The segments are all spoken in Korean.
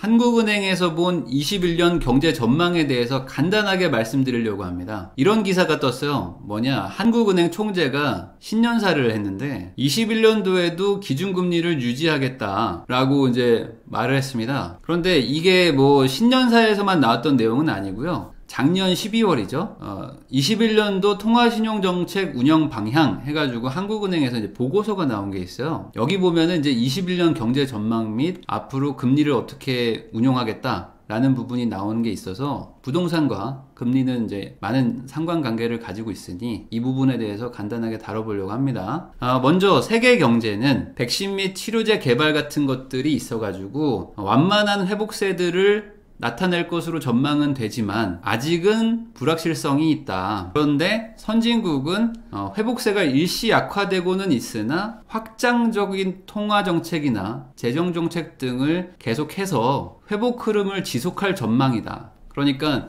한국은행에서 본 21년 경제 전망에 대해서 간단하게 말씀드리려고 합니다. 이런 기사가 떴어요. 뭐냐, 한국은행 총재가 신년사를 했는데 21년도에도 기준금리를 유지하겠다라고 이제 말을 했습니다. 그런데 이게 뭐 신년사에서만 나왔던 내용은 아니고요. 작년 12월이죠. 21년도 통화신용정책 운영 방향 해가지고 한국은행에서 이제 보고서가 나온 게 있어요. 여기 보면은 이제 21년 경제 전망 및 앞으로 금리를 어떻게 운용하겠다 라는 부분이 나오는 게 있어서 부동산과 금리는 이제 많은 상관관계를 가지고 있으니 이 부분에 대해서 간단하게 다뤄보려고 합니다. 먼저 세계 경제는 백신 및 치료제 개발 같은 것들이 있어가지고 완만한 회복세들을 나타낼 것으로 전망은 되지만 아직은 불확실성이 있다. 그런데 선진국은 회복세가 일시 약화되고는 있으나 확장적인 통화정책이나 재정정책 등을 계속해서 회복 흐름을 지속할 전망이다. 그러니까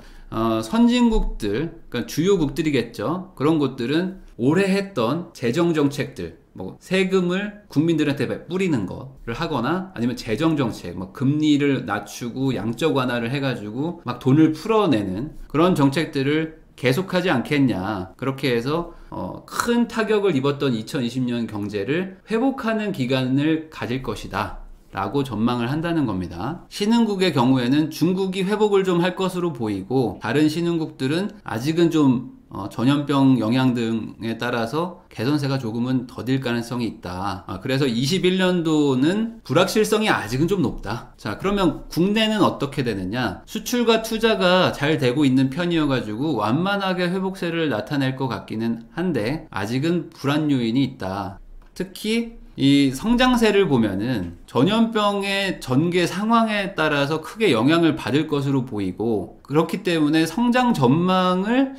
선진국들, 그러니까 주요국들이겠죠. 그런 곳들은 올해 했던 재정정책들, 뭐 세금을 국민들한테 뿌리는 거를 하거나 아니면 재정정책, 뭐 금리를 낮추고 양적 완화를 해가지고 막 돈을 풀어내는 그런 정책들을 계속하지 않겠냐. 그렇게 해서 큰 타격을 입었던 2020년 경제를 회복하는 기간을 가질 것이다 라고 전망을 한다는 겁니다. 신흥국의 경우에는 중국이 회복을 좀 할 것으로 보이고 다른 신흥국들은 아직은 좀 전염병 영향 등에 따라서 개선세가 조금은 더딜 가능성이 있다. 그래서 21년도는 불확실성이 아직은 좀 높다. 자, 그러면 국내는 어떻게 되느냐? 수출과 투자가 잘 되고 있는 편이어가지고 완만하게 회복세를 나타낼 것 같기는 한데 아직은 불안 요인이 있다. 특히 이 성장세를 보면은 전염병의 전개 상황에 따라서 크게 영향을 받을 것으로 보이고 그렇기 때문에 성장 전망을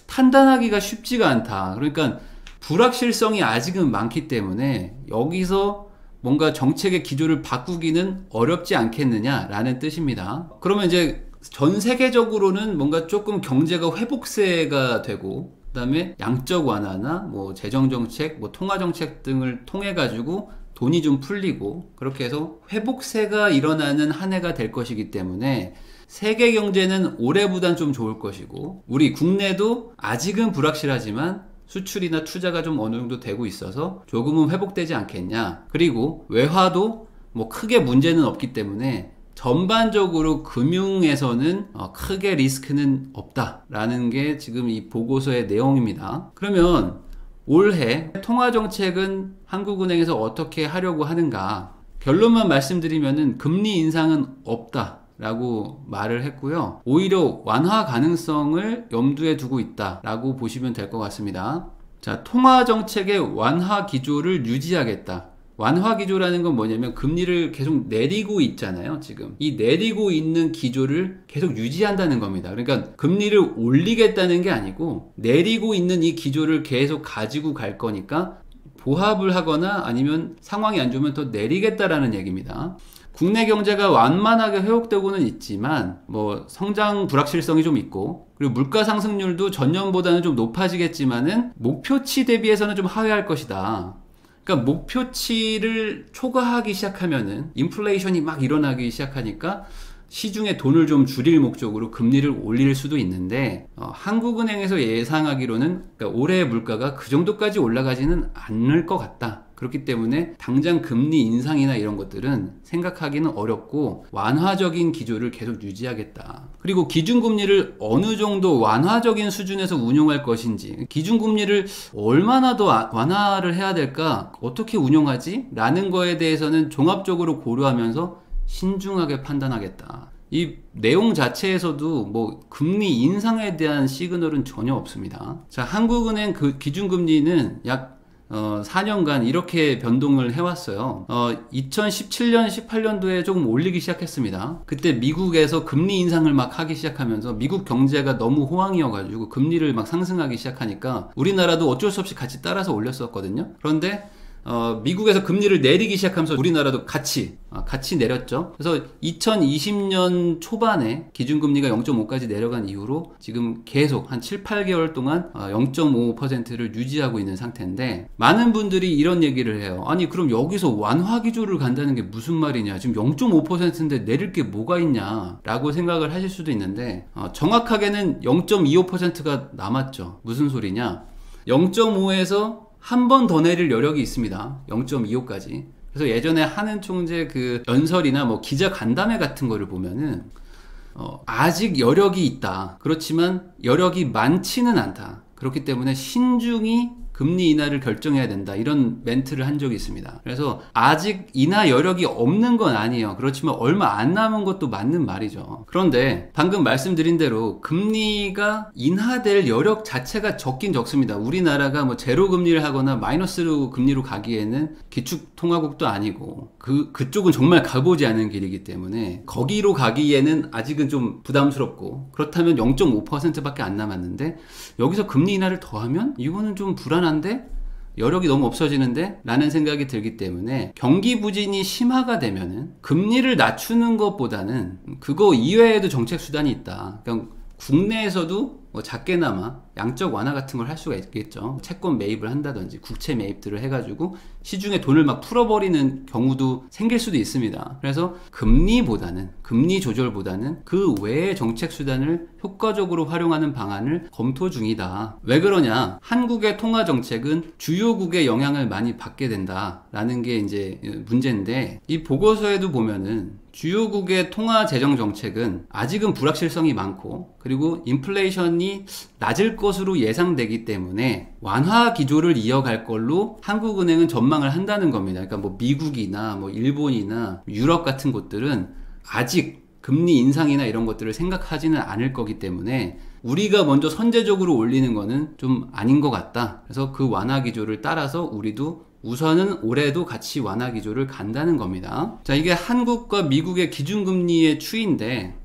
판단하기가 쉽지가 않다. 그러니까 불확실성이 아직은 많기 때문에 여기서 뭔가 정책의 기조를 바꾸기는 어렵지 않겠느냐라는 뜻입니다. 그러면 이제 전 세계적으로는 뭔가 조금 경제가 회복세가 되고 그 다음에 양적 완화나 뭐 재정정책, 뭐 통화정책 등을 통해 가지고 돈이 좀 풀리고 그렇게 해서 회복세가 일어나는 한 해가 될 것이기 때문에 세계 경제는 올해보단 좀 좋을 것이고 우리 국내도 아직은 불확실하지만 수출이나 투자가 좀 어느 정도 되고 있어서 조금은 회복되지 않겠냐. 그리고 외화도 뭐 크게 문제는 없기 때문에 전반적으로 금융에서는 크게 리스크는 없다라는 게 지금 이 보고서의 내용입니다. 그러면 올해 통화정책은 한국은행에서 어떻게 하려고 하는가? 결론만 말씀드리면은 금리 인상은 없다라고 말을 했고요. 오히려 완화 가능성을 염두에 두고 있다라고 보시면 될 것 같습니다. 자, 통화정책의 완화 기조를 유지하겠다. 완화 기조라는 건 뭐냐면 금리를 계속 내리고 있잖아요. 지금 이 내리고 있는 기조를 계속 유지한다는 겁니다. 그러니까 금리를 올리겠다는 게 아니고 내리고 있는 이 기조를 계속 가지고 갈 거니까 보합을 하거나 아니면 상황이 안 좋으면 더 내리겠다라는 얘기입니다. 국내 경제가 완만하게 회복되고는 있지만 뭐 성장 불확실성이 좀 있고 그리고 물가 상승률도 전년보다는 좀 높아지겠지만은 목표치 대비해서는 좀 하회할 것이다. 그러니까 목표치를 초과하기 시작하면은 인플레이션이 막 일어나기 시작하니까 시중에 돈을 좀 줄일 목적으로 금리를 올릴 수도 있는데 한국은행에서 예상하기로는 그러니까 올해 물가가 그 정도까지 올라가지는 않을 것 같다. 그렇기 때문에 당장 금리 인상이나 이런 것들은 생각하기는 어렵고 완화적인 기조를 계속 유지하겠다. 그리고 기준금리를 어느 정도 완화적인 수준에서 운용할 것인지, 기준금리를 얼마나 더 완화를 해야 될까, 어떻게 운용하지? 라는 거에 대해서는 종합적으로 고려하면서 신중하게 판단하겠다. 이 내용 자체에서도 뭐 금리 인상에 대한 시그널은 전혀 없습니다. 자, 한국은행 그 기준금리는 약 4년간 이렇게 변동을 해왔어요. 2017년, 18년도에 조금 올리기 시작했습니다. 그때 미국에서 금리 인상을 막 하기 시작하면서 미국 경제가 너무 호황이어가지고 금리를 막 상승하기 시작하니까 우리나라도 어쩔 수 없이 같이 따라서 올렸었거든요. 그런데 미국에서 금리를 내리기 시작하면서 우리나라도 같이 내렸죠. 그래서 2020년 초반에 기준금리가 0.5까지 내려간 이후로 지금 계속 한 7, 8개월 동안 0.5%를 유지하고 있는 상태인데, 많은 분들이 이런 얘기를 해요. 아니 그럼 여기서 완화 기조를 간다는 게 무슨 말이냐, 지금 0.5%인데 내릴 게 뭐가 있냐 라고 생각을 하실 수도 있는데, 정확하게는 0.25%가 남았죠. 무슨 소리냐, 0.5에서 한 번 더 내릴 여력이 있습니다. 0.25까지. 그래서 예전에 하는 총재 그 연설이나 뭐 기자 간담회 같은 거를 보면은 아직 여력이 있다. 그렇지만 여력이 많지는 않다. 그렇기 때문에 신중히 금리 인하를 결정해야 된다. 이런 멘트를 한 적이 있습니다. 그래서 아직 인하 여력이 없는 건 아니에요. 그렇지만 얼마 안 남은 것도 맞는 말이죠. 그런데 방금 말씀드린 대로 금리가 인하될 여력 자체가 적긴 적습니다. 우리나라가 뭐 제로 금리를 하거나 마이너스로 금리로 가기에는 기축통화국도 아니고 그쪽은 정말 가보지 않은 길이기 때문에 거기로 가기에는 아직은 좀 부담스럽고, 그렇다면 0.5%밖에 안 남았는데 여기서 금리 인하를 더하면 이거는 좀 불안한데, 여력이 너무 없어지는데 라는 생각이 들기 때문에 경기 부진이 심화가 되면은 금리를 낮추는 것보다는 그거 이외에도 정책 수단이 있다. 그러니까 국내에서도 뭐 작게나마 양적 완화 같은 걸 할 수가 있겠죠. 채권 매입을 한다든지 국채 매입들을 해가지고 시중에 돈을 막 풀어버리는 경우도 생길 수도 있습니다. 그래서 금리 조절보다는 그 외의 정책 수단을 효과적으로 활용하는 방안을 검토 중이다. 왜 그러냐, 한국의 통화 정책은 주요국의 영향을 많이 받게 된다라는 게 이제 문제인데, 이 보고서에도 보면은 주요국의 통화 재정 정책은 아직은 불확실성이 많고, 그리고 인플레이션이 낮을 것으로 예상되기 때문에 완화 기조를 이어갈 걸로 한국은행은 전망을 한다는 겁니다. 그러니까 뭐 미국이나 뭐 일본이나 유럽 같은 곳들은 아직 금리 인상이나 이런 것들을 생각하지는 않을 거기 때문에 우리가 먼저 선제적으로 올리는 거는 좀 아닌 것 같다. 그래서 그 완화 기조를 따라서 우리도 우선은 올해도 같이 완화 기조를 간다는 겁니다. 자, 이게 한국과 미국의 기준금리의 추이인데,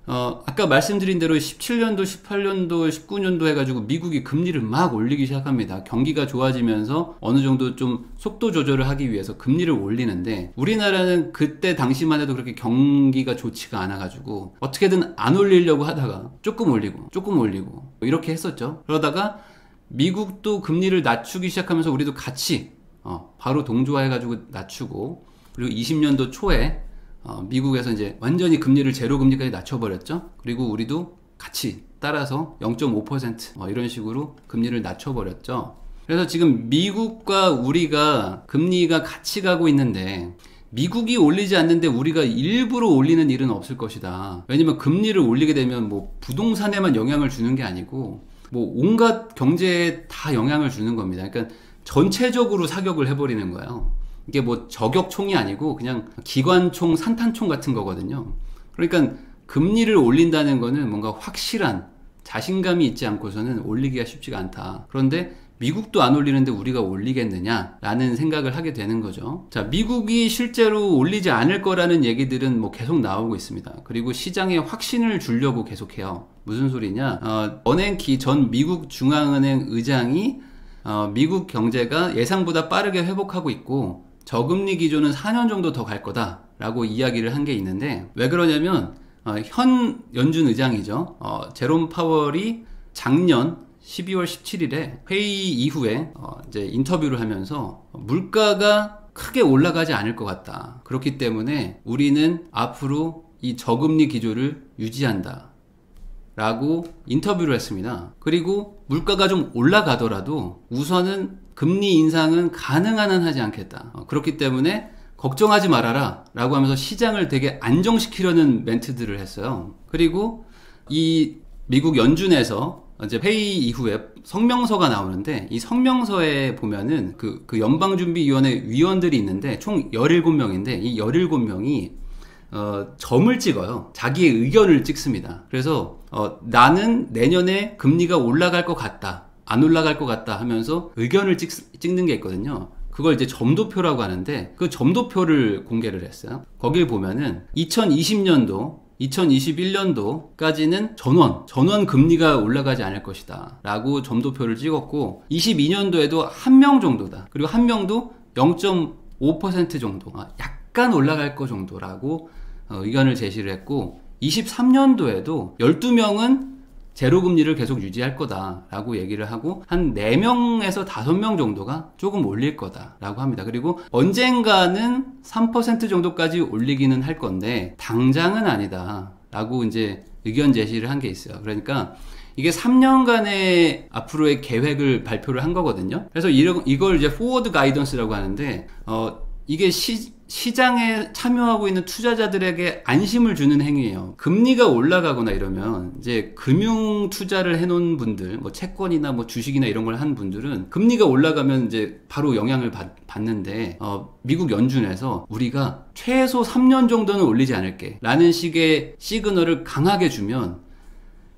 아까 말씀드린 대로 17년도, 18년도, 19년도 해가지고 미국이 금리를 막 올리기 시작합니다. 경기가 좋아지면서 어느 정도 좀 속도 조절을 하기 위해서 금리를 올리는데, 우리나라는 그때 당시만 해도 그렇게 경기가 좋지가 않아가지고 어떻게든 안 올리려고 하다가 조금 올리고 이렇게 했었죠. 그러다가 미국도 금리를 낮추기 시작하면서 우리도 같이 바로 동조해가지고 낮추고, 그리고 20년도 초에 미국에서 이제 완전히 금리를 제로 금리까지 낮춰버렸죠. 그리고 우리도 같이 따라서 0.5% 이런 식으로 금리를 낮춰버렸죠. 그래서 지금 미국과 우리가 금리가 같이 가고 있는데, 미국이 올리지 않는데 우리가 일부러 올리는 일은 없을 것이다. 왜냐면 금리를 올리게 되면 뭐 부동산에만 영향을 주는 게 아니고 뭐 온갖 경제에 다 영향을 주는 겁니다. 그러니까 전체적으로 사격을 해버리는 거예요. 이게 뭐 저격총이 아니고 그냥 기관총, 산탄총 같은 거거든요. 그러니까 금리를 올린다는 거는 뭔가 확실한 자신감이 있지 않고서는 올리기가 쉽지가 않다. 그런데 미국도 안 올리는데 우리가 올리겠느냐 라는 생각을 하게 되는 거죠. 자, 미국이 실제로 올리지 않을 거라는 얘기들은 뭐 계속 나오고 있습니다. 그리고 시장에 확신을 주려고 계속해요. 무슨 소리냐, 버냉키 전 미국 중앙은행 의장이 미국 경제가 예상보다 빠르게 회복하고 있고 저금리 기조는 4년 정도 더 갈 거다 라고 이야기를 한 게 있는데, 왜 그러냐면 현 연준 의장이죠, 제롬 파월이 작년 12월 17일에 회의 이후에 이제 인터뷰를 하면서 물가가 크게 올라가지 않을 것 같다. 그렇기 때문에 우리는 앞으로 이 저금리 기조를 유지한다 라고 인터뷰를 했습니다. 그리고 물가가 좀 올라가더라도 우선은 금리 인상은 가능한 한 하지 않겠다. 그렇기 때문에 걱정하지 말아라 라고 하면서 시장을 되게 안정시키려는 멘트들을 했어요. 그리고 이 미국 연준에서 이제 회의 이후에 성명서가 나오는데, 이 성명서에 보면은 그 연방준비위원회 위원들이 있는데 총 17명인데 이 17명이 점을 찍어요. 자기의 의견을 찍습니다. 그래서 나는 내년에 금리가 올라갈 것 같다, 안 올라갈 것 같다 하면서 의견을 찍는 게 있거든요. 그걸 이제 점도표라고 하는데, 그 점도표를 공개를 했어요. 거길 보면은 2020년도 2021년도까지는 전원 금리가 올라가지 않을 것이다 라고 점도표를 찍었고, 22년도에도 한 명 정도다. 그리고 한 명도 0.5% 정도, 약간 올라갈 거 정도라고 의견을 제시를 했고, 23년도에도 12명은 제로금리를 계속 유지할 거다라고 얘기를 하고, 한 4명에서 5명 정도가 조금 올릴 거다라고 합니다. 그리고 언젠가는 3% 정도까지 올리기는 할 건데 당장은 아니다라고 이제 의견 제시를 한 게 있어요. 그러니까 이게 3년간의 앞으로의 계획을 발표를 한 거거든요. 그래서 이걸 이제 포워드 가이던스라고 하는데, 이게 시장에 참여하고 있는 투자자들에게 안심을 주는 행위예요. 금리가 올라가거나 이러면 이제 금융 투자를 해놓은 분들, 뭐 채권이나 뭐 주식이나 이런 걸 한 분들은 금리가 올라가면 이제 바로 영향을 받는데, 미국 연준에서 우리가 최소 3년 정도는 올리지 않을게 라는 식의 시그널을 강하게 주면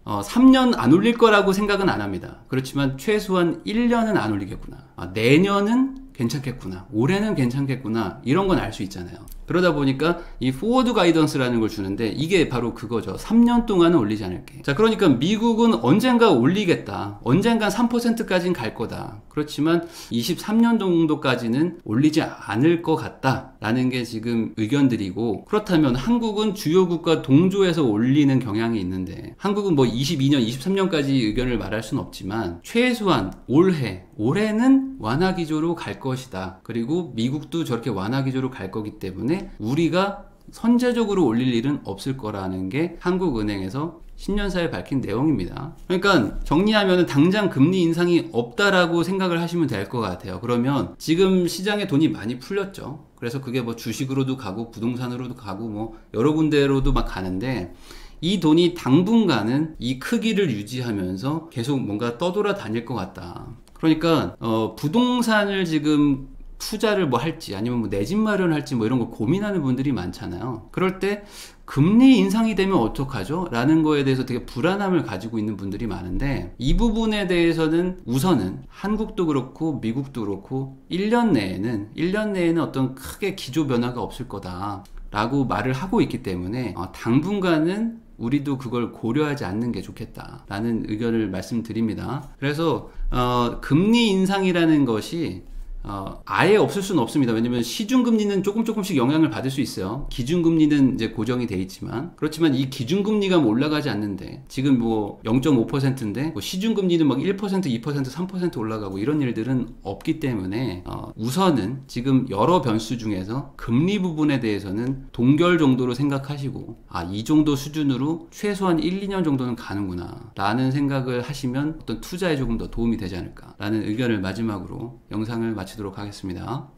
3년 안 올릴 거라고 생각은 안 합니다. 그렇지만 최소한 1년은 안 올리겠구나, 내년은 괜찮겠구나, 올해는 괜찮겠구나, 이런 건 알 수 있잖아요. 그러다 보니까 이 포워드 가이던스라는 걸 주는데 이게 바로 그거죠. 3년 동안은 올리지 않을게. 자, 그러니까 미국은 언젠가 올리겠다, 언젠간 3%까지는 갈 거다. 그렇지만 23년 정도까지는 올리지 않을 것 같다 라는 게 지금 의견들이고, 그렇다면 한국은 주요국과 동조해서 올리는 경향이 있는데, 한국은 뭐 22년, 23년까지 의견을 말할 수는 없지만 최소한 올해는 완화 기조로 갈 것이다. 그리고 미국도 저렇게 완화 기조로 갈 거기 때문에 우리가 선제적으로 올릴 일은 없을 거라는 게 한국은행에서 신년사에 밝힌 내용입니다. 그러니까 정리하면 당장 금리 인상이 없다라고 생각을 하시면 될 것 같아요. 그러면 지금 시장에 돈이 많이 풀렸죠. 그래서 그게 뭐 주식으로도 가고 부동산으로도 가고 뭐 여러 군데로도 막 가는데, 이 돈이 당분간은 이 크기를 유지하면서 계속 뭔가 떠돌아 다닐 것 같다. 그러니까 부동산을 지금 투자를 뭐 할지, 아니면 뭐 내 집 마련할지 뭐 이런 거 고민하는 분들이 많잖아요. 그럴 때 금리 인상이 되면 어떡하죠? 라는 거에 대해서 되게 불안함을 가지고 있는 분들이 많은데, 이 부분에 대해서는 우선은 한국도 그렇고 미국도 그렇고 1년 내에는 어떤 크게 기조 변화가 없을 거다 라고 말을 하고 있기 때문에 당분간은 우리도 그걸 고려하지 않는 게 좋겠다 라는 의견을 말씀드립니다. 그래서 금리 인상이라는 것이 아예 없을 수는 없습니다. 왜냐면 시중금리는 조금씩 영향을 받을 수 있어요. 기준금리는 이제 고정이 돼 있지만, 그렇지만 이 기준금리가 뭐 올라가지 않는데, 지금 뭐 0.5%인데 뭐 시중금리는 막 1%, 2%, 3% 올라가고 이런 일들은 없기 때문에 우선은 지금 여러 변수 중에서 금리 부분에 대해서는 동결 정도로 생각하시고, 이 정도 수준으로 최소한 1, 2년 정도는 가는구나 라는 생각을 하시면 어떤 투자에 조금 더 도움이 되지 않을까 라는 의견을 마지막으로 영상을 마치도록 하겠습니다.